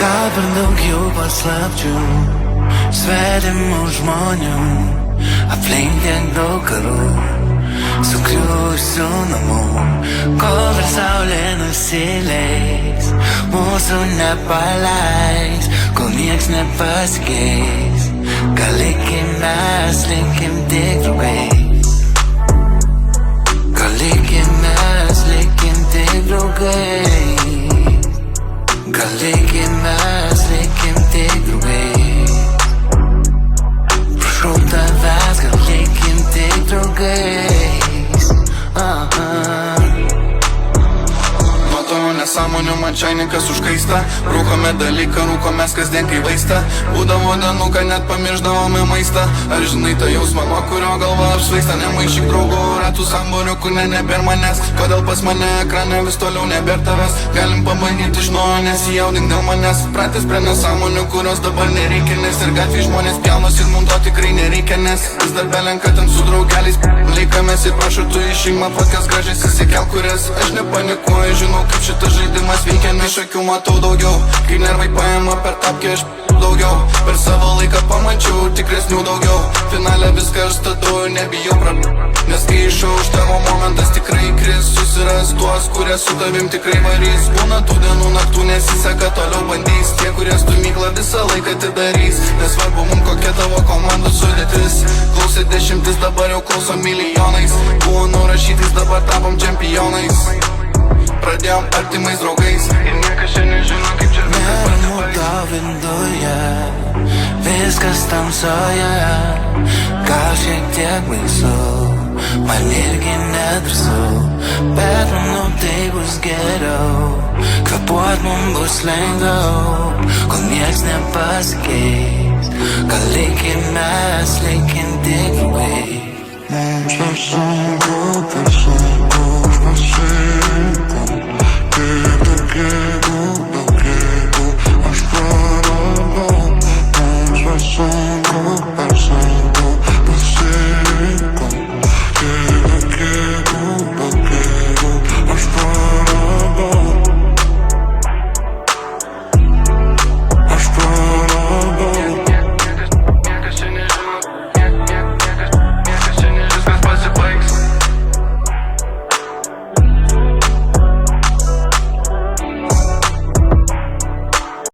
Gal per daug jau paslapčių, svetimų žmonių, aplink tiek daug karų, sugriuvusių namų. Kol ir saulė nusileis, mūsų nepaleis, kol nieks nepasikeis. Gal likim mes, likim tik draugais. Gal likim mes, likim tik draugais. Gal likim mes, likim tik draugais. Prašau tavęs, gal likim tik draugais. Matau nesąmonių, man čainikas užkaista. Rūkome dalyką, rūkomės kasdien kai vaista. Būdavo dienų, kad net pamiršdavome maistą. Ar žinai tą jausmą, nuo kurio galva apsvaista? Nemaišyk draugų ratų samborių, kur nebėr manęs. Kodėl pas mane ekrane vis toliau nebėr tavęs? Galim pabandyti iš naujo, nesijaudink dėl manęs. Pratęs prie nesąmonių, kurios dabar nereikia, nes ir gatvėj žmonės pjaunos ir mum to tikrai nereikia, nes vis dar belenka ten su draugeliais. Laikamės ir prašau tu išeik man fotkes gražias įsikel, kurias aš nepanikuoju. Žinau kaip šitas žaidimas veikia, iš akių matau daugiau. Kai nervai paima per tapkę aš daugiau. Per savo laiką pamačiau tikresnių daugiau. Finale viską aš statau ir nebijau nes kai išauš tavo momentas tikrai kris. Susiras tuos, kurie su tavim tikrai varys. Būna tų dienų naktų nesiseka, toliau bandys. Tie, kurie stumyklą visą laiką atidarys. Nesvarbu mum kokia tavo komandų sudėtis. Klausė dešimtis, dabar jau klauso milijonais. Buvo nurašytais, dabar tapom čempionais. Pradėjom artimais draugais ir niekas šiandien nežino kaip čia neramu tau viduje, viskas tamsoje. Gal šiek tiek baisu, man irgi nedrąsu, bet manau tai bus geriau. Kvėpuot mum bus lengviau, kol nieks nepasikeis. Gal likim mes, likim tik draugais. Mums nesunku, per sunku, aš pasieku. Kaip tokia